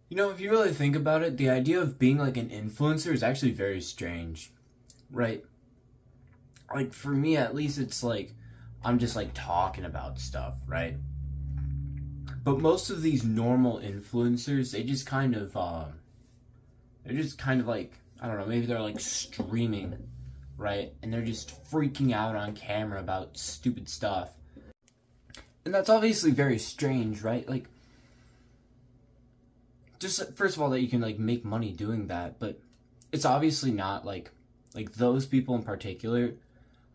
You know, if you really think about it, the idea of being like an influencer is actually very strange, right? Like for me at least it's like I'm just like talking about stuff, right? But most of these normal influencers, they're just kind of like I don't know, maybe they're like streaming, right? And they're just freaking out on camera about stupid stuff. And that's obviously very strange, right? Like just first of all that you can like make money doing that, but it's obviously not like those people in particular.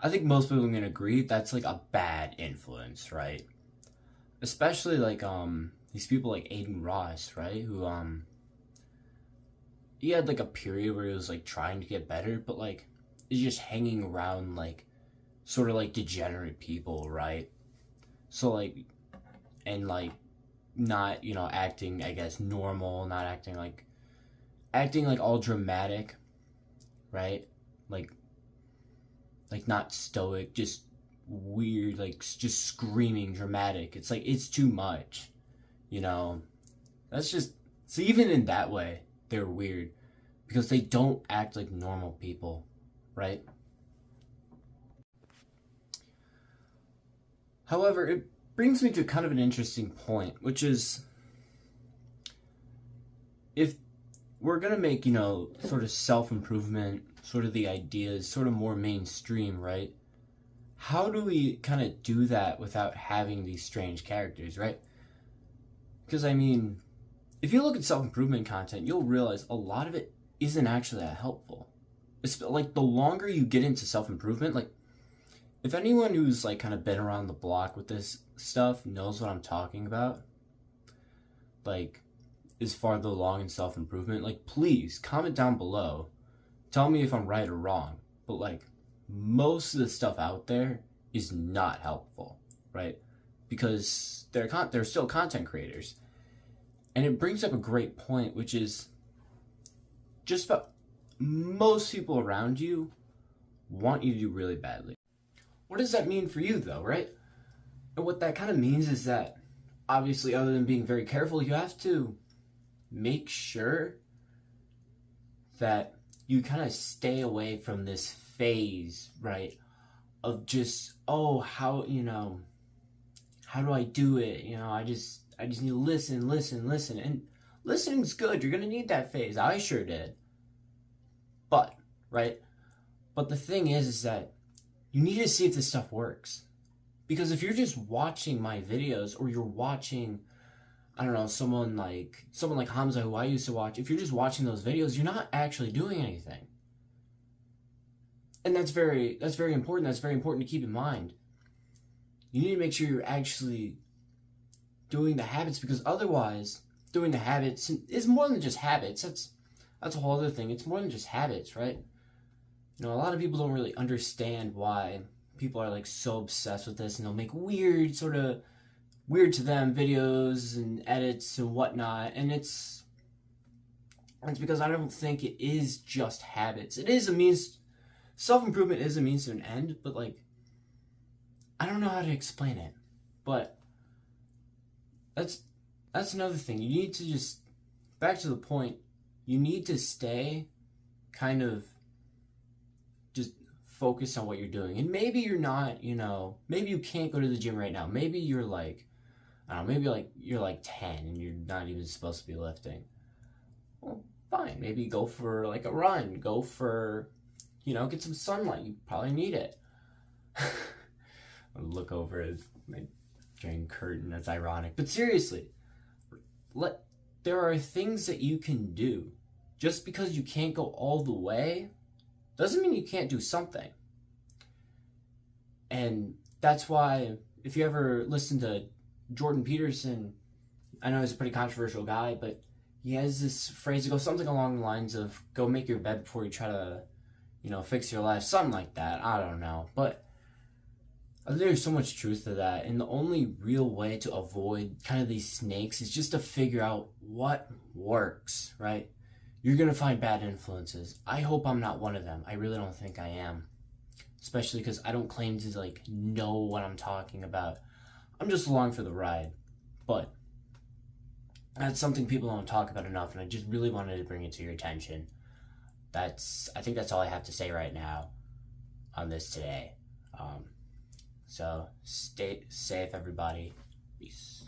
I think most people are gonna agree that's like a bad influence, right? Especially like these people like Aiden Ross, right? Who he had like a period where he was like trying to get better, but like is just hanging around like sort of like degenerate people, right? So like and like not acting I guess normal, not acting like all dramatic, right? Like not stoic, just weird, like just screaming dramatic. It's like it's too much, you know. That's just so even in that way they're weird because they don't act like normal people, right? However, it brings me to kind of an interesting point, which is if we're gonna make sort of self-improvement, sort of the ideas sort of more mainstream, right? How do we kind of do that without having these strange characters, right? Because I mean, if you look at self-improvement content, you'll realize a lot of it isn't actually that helpful. It's like the longer you get into self-improvement, like if anyone who's like kind of been around the block with this stuff knows what I'm talking about, like is farther along in self-improvement, like please comment down below. Tell me if I'm right or wrong. But like most of the stuff out there is not helpful, right? Because they're still content creators. And it brings up a great point, which is just about most people around you want you to do really badly. What does that mean for you though, right? And what that kind of means is that obviously other than being very careful, you have to make sure that you kind of stay away from this phase, right? Of just, oh, how do I do it? I just need to listen. And listening's good. You're gonna need that phase. I sure did. But, right? But the thing is that you need to see if this stuff works. Because if you're just watching my videos or you're watching, I don't know, someone like Hamza who I used to watch, if you're just watching those videos, you're not actually doing anything. And that's very important. That's very important to keep in mind. You need to make sure you're actually doing the habits, because otherwise doing the habits is more than just habits. That's a whole other thing. It's more than just habits, right? A lot of people don't really understand why people are like so obsessed with this, and they'll make weird to them videos and edits and whatnot, and it's because I don't think it is just habits. It is a means. Self-improvement is a means to an end, but like I don't know how to explain it. But that's another thing. You need to just, back to the point, you need to stay kind of just focused on what you're doing. And maybe you're not, maybe you can't go to the gym right now. Maybe you're like, I don't know, maybe like you're like 10 and you're not even supposed to be lifting. Well, fine. Maybe go for like a run. Go for, get some sunlight. You probably need it. I look over at my drain curtain. That's ironic. But seriously, there are things that you can do. Just because you can't go all the way doesn't mean you can't do something. And that's why, if you ever listen to Jordan Peterson, I know he's a pretty controversial guy, but he has this phrase that goes something along the lines of, go make your bed before you try to, fix your life. Something like that. I don't know. But there's so much truth to that. And the only real way to avoid kind of these snakes is just to figure out what works, right? You're going to find bad influences. I hope I'm not one of them. I really don't think I am. Especially because I don't claim to like know what I'm talking about. I'm just along for the ride. But That's something people don't talk about enough, and I just really wanted to bring it to your attention. I think that's all I have to say right now on this today. So stay safe, everybody. Peace.